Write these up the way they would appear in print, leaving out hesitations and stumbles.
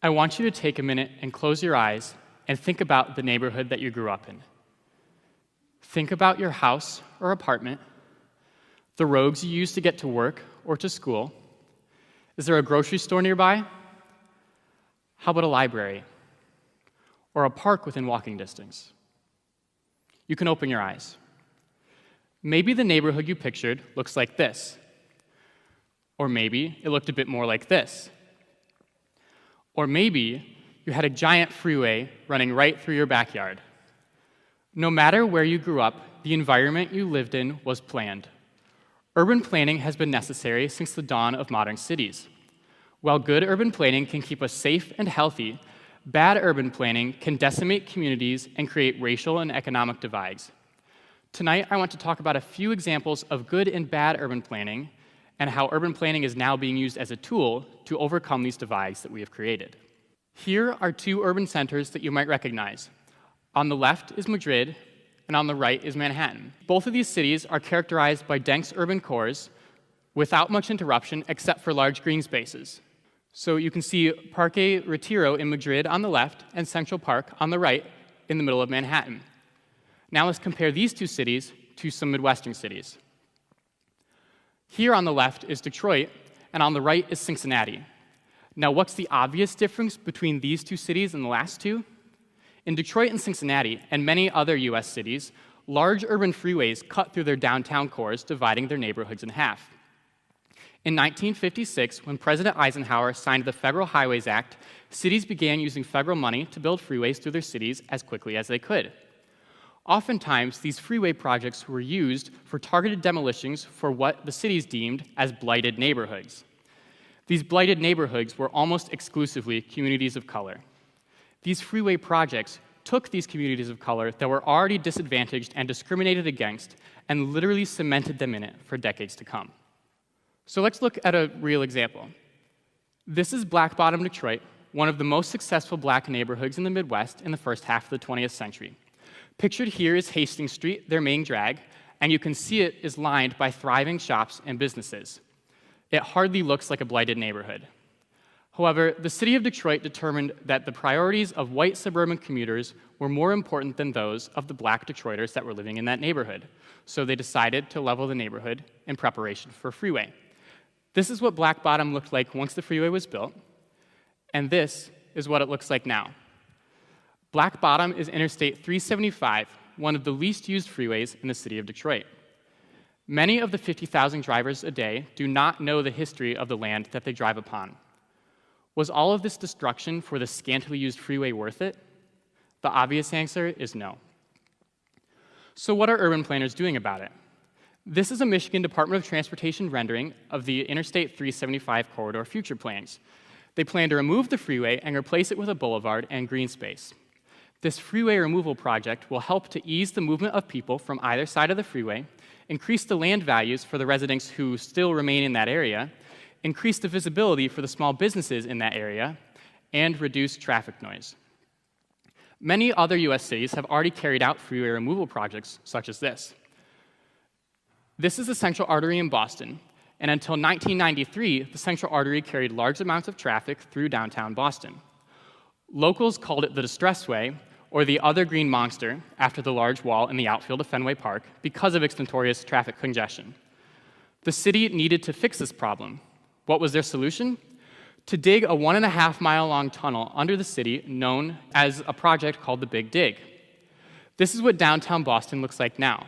I want you to take a minute and close your eyes and think about the neighborhood that you grew up in. Think about your house or apartment, the roads you use to get to work or to school. Is there a grocery store nearby? How about a library? Or a park within walking distance? You can open your eyes. Maybe the neighborhood you pictured looks like this. Or maybe it looked a bit more like this. Or maybe you had a giant freeway running right through your backyard. No matter where you grew up, the environment you lived in was planned. Urban planning has been necessary since the dawn of modern cities. While good urban planning can keep us safe and healthy, bad urban planning can decimate communities and create racial and economic divides. Tonight, I want to talk about a few examples of good and bad urban planning and how urban planning is now being used as a tool to overcome these divides that we have created. Here are two urban centers that you might recognize. On the left is Madrid, and on the right is Manhattan. Both of these cities are characterized by dense urban cores without much interruption except for large green spaces. So you can see Parque Retiro in Madrid on the left and Central Park on the right in the middle of Manhattan. Now let's compare these two cities to some Midwestern cities. Here on the left is Detroit, and on the right is Cincinnati. Now what's the obvious difference between these two cities and the last two? In Detroit and Cincinnati, and many other US cities, large urban freeways cut through their downtown cores, dividing their neighborhoods in half. In 1956, when President Eisenhower signed the Federal Highways Act, cities began using federal money to build freeways through their cities as quickly as they could. Oftentimes, these freeway projects were used for targeted demolitions for what the cities deemed as blighted neighborhoods. These blighted neighborhoods were almost exclusively communities of color. These freeway projects took these communities of color that were already disadvantaged and discriminated against and literally cemented them in it for decades to come. So let's look at a real example. This is Black Bottom, Detroit, one of the most successful black neighborhoods in the Midwest in the first half of the 20th century. Pictured here is Hastings Street, their main drag, and you can see it is lined by thriving shops and businesses. It hardly looks like a blighted neighborhood. However, the city of Detroit determined that the priorities of white suburban commuters were more important than those of the black Detroiters that were living in that neighborhood. So they decided to level the neighborhood in preparation for a freeway. This is what Black Bottom looked like once the freeway was built, and this is what it looks like now. Black Bottom is Interstate 375, one of the least used freeways in the city of Detroit. Many of the 50,000 drivers a day do not know the history of the land that they drive upon. Was all of this destruction for the scantily used freeway worth it? The obvious answer is no. So what are urban planners doing about it? This is a Michigan Department of Transportation rendering of the Interstate 375 corridor future plans. They plan to remove the freeway and replace it with a boulevard and green space. This freeway removal project will help to ease the movement of people from either side of the freeway, increase the land values for the residents who still remain in that area, increase the visibility for the small businesses in that area, and reduce traffic noise. Many other US cities have already carried out freeway removal projects such as this. This is the Central Artery in Boston, and until 1993, the Central Artery carried large amounts of traffic through downtown Boston. Locals called it the Distressway, or the other green monster, after the large wall in the outfield of Fenway Park, because of its notorious traffic congestion. The city needed to fix this problem. What was their solution? To dig a 1.5-mile-long tunnel under the city known as a project called the Big Dig. This is what downtown Boston looks like now.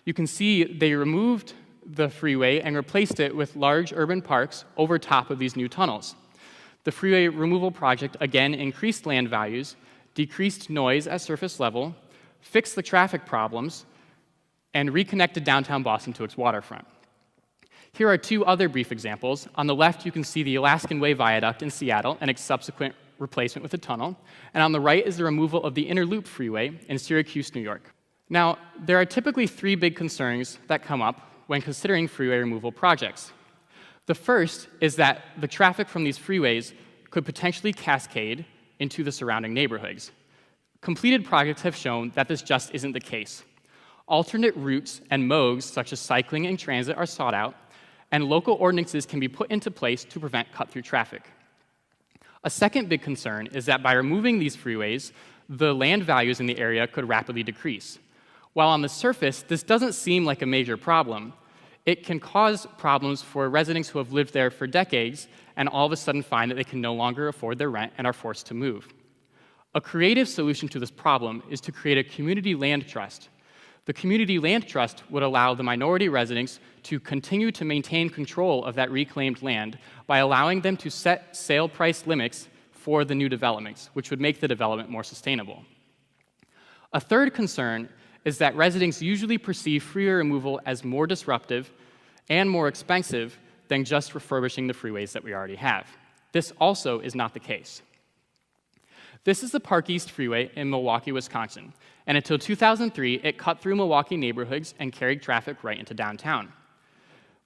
You can see they removed the freeway and replaced it with large urban parks over top of these new tunnels. The freeway removal project again increased land values, decreased noise at surface level, fixed the traffic problems, and reconnected downtown Boston to its waterfront. Here are two other brief examples. On the left, you can see the Alaskan Way Viaduct in Seattle and its subsequent replacement with a tunnel. And on the right is the removal of the Inner Loop Freeway in Syracuse, New York. Now, there are typically three big concerns that come up when considering freeway removal projects. The first is that the traffic from these freeways could potentially cascade into the surrounding neighborhoods. Completed projects have shown that this just isn't the case. Alternate routes and modes, such as cycling and transit, are sought out, and local ordinances can be put into place to prevent cut-through traffic. A second big concern is that by removing these freeways, the land values in the area could rapidly decrease. While on the surface, this doesn't seem like a major problem, it can cause problems for residents who have lived there for decades and all of a sudden find that they can no longer afford their rent and are forced to move. A creative solution to this problem is to create a community land trust. The community land trust would allow the minority residents to continue to maintain control of that reclaimed land by allowing them to set sale price limits for the new developments, which would make the development more sustainable. A third concern is that residents usually perceive freeway removal as more disruptive and more expensive than just refurbishing the freeways that we already have. This also is not the case. This is the Park East Freeway in Milwaukee, Wisconsin, and until 2003, it cut through Milwaukee neighborhoods and carried traffic right into downtown.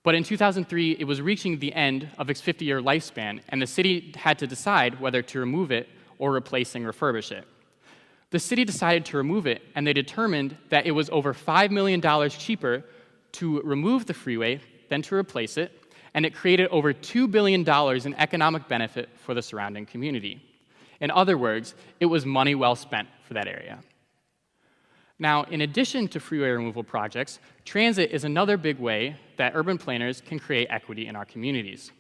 But in 2003, it was reaching the end of its 50-year lifespan, and the city had to decide whether to remove it or replace and refurbish it. The city decided to remove it, and they determined that it was over $5 million cheaper to remove the freeway than to replace it, and it created over $2 billion in economic benefit for the surrounding community. In other words, it was money well spent for that area. Now, in addition to freeway removal projects, transit is another big way that urban planners can create equity in our communities.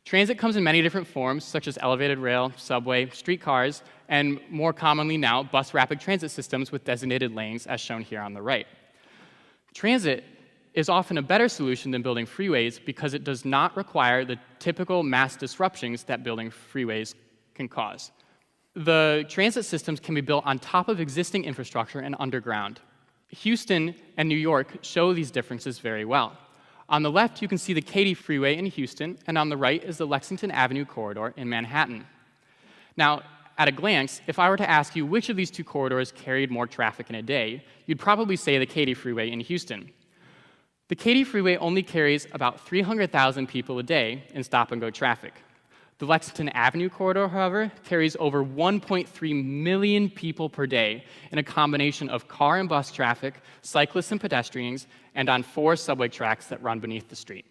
Transit comes in many different forms, such as elevated rail, subway, streetcars, and more commonly now, bus rapid transit systems with designated lanes, as shown here on the right. Transit is often a better solution than building freeways because it does not require the typical mass disruptions that building freeways can cause. The transit systems can be built on top of existing infrastructure and underground. Houston and New York show these differences very well. On the left, you can see the Katy Freeway in Houston, and on the right is the Lexington Avenue corridor in Manhattan. Now, at a glance, if I were to ask you which of these two corridors carried more traffic in a day, you'd probably say the Katy Freeway in Houston. The Katy Freeway only carries about 300,000 people a day in stop-and-go traffic. The Lexington Avenue corridor, however, carries over 1.3 million people per day in a combination of car and bus traffic, cyclists and pedestrians, and on 4 subway tracks that run beneath the street.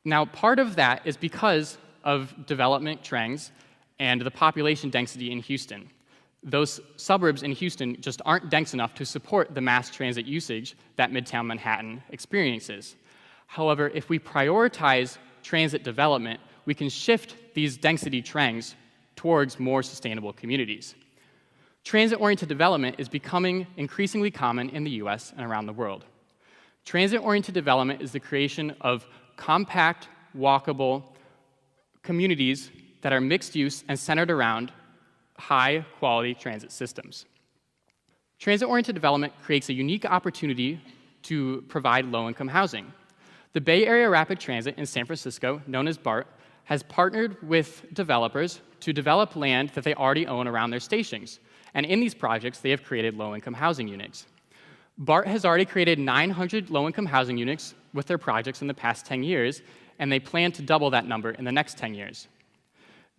Now, part of that is because of development trends and the population density in Houston. Those suburbs in Houston just aren't dense enough to support the mass transit usage that Midtown Manhattan experiences. However, if we prioritize transit development, we can shift these density trends towards more sustainable communities. Transit-oriented development is becoming increasingly common in the US and around the world. Transit-oriented development is the creation of compact, walkable communities that are mixed use and centered around high-quality transit systems. Transit-oriented development creates a unique opportunity to provide low-income housing. The Bay Area Rapid Transit in San Francisco, known as BART, has partnered with developers to develop land that they already own around their stations. And in these projects, they have created low-income housing units. BART has already created 900 low-income housing units with their projects in the past 10 years, and they plan to double that number in the next 10 years.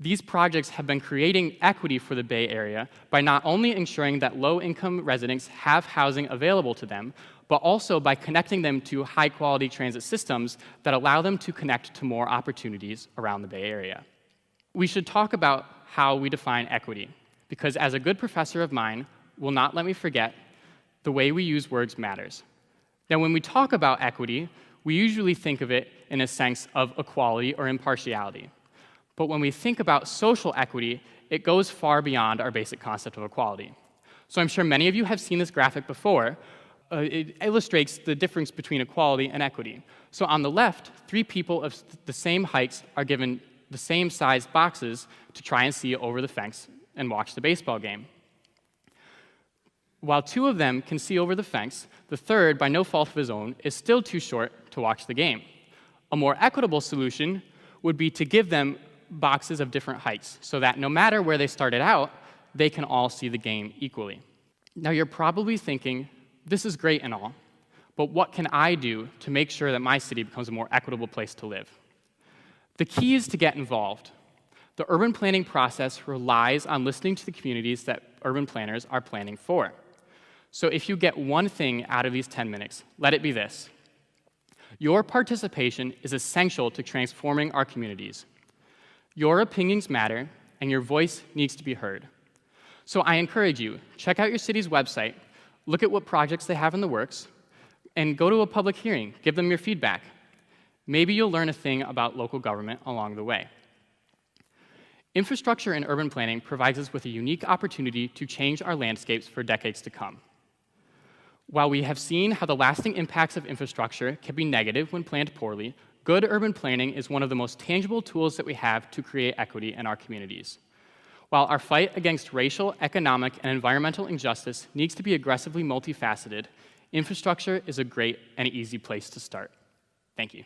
These projects have been creating equity for the Bay Area by not only ensuring that low-income residents have housing available to them, but also by connecting them to high-quality transit systems that allow them to connect to more opportunities around the Bay Area. We should talk about how we define equity, because as a good professor of mine will not let me forget, the way we use words matters. Now, when we talk about equity, we usually think of it in a sense of equality or impartiality. But when we think about social equity, it goes far beyond our basic concept of equality. So I'm sure many of you have seen this graphic before. It illustrates the difference between equality and equity. So on the left, 3 people of the same heights are given the same size boxes to try and see over the fence and watch the baseball game. While 2 of them can see over the fence, the third, by no fault of his own, is still too short to watch the game. A more equitable solution would be to give them boxes of different heights so that no matter where they started out, they can all see the game equally. Now, you're probably thinking, this is great and all, but what can I do to make sure that my city becomes a more equitable place to live? The key is to get involved. The urban planning process relies on listening to the communities that urban planners are planning for. So if you get one thing out of these 10 minutes, let it be this. Your participation is essential to transforming our communities. Your opinions matter, and and your voice needs to be heard. So I encourage you, check out your city's website, look at what projects they have in the works, and go to a public hearing, give them your feedback. Maybe you'll learn a thing about local government along the way. Infrastructure and urban planning provides us with a unique opportunity to change our landscapes for decades to come. While we have seen how the lasting impacts of infrastructure can be negative when planned poorly, good urban planning is one of the most tangible tools that we have to create equity in our communities. While our fight against racial, economic, and environmental injustice needs to be aggressively multifaceted, infrastructure is a great and easy place to start. Thank you.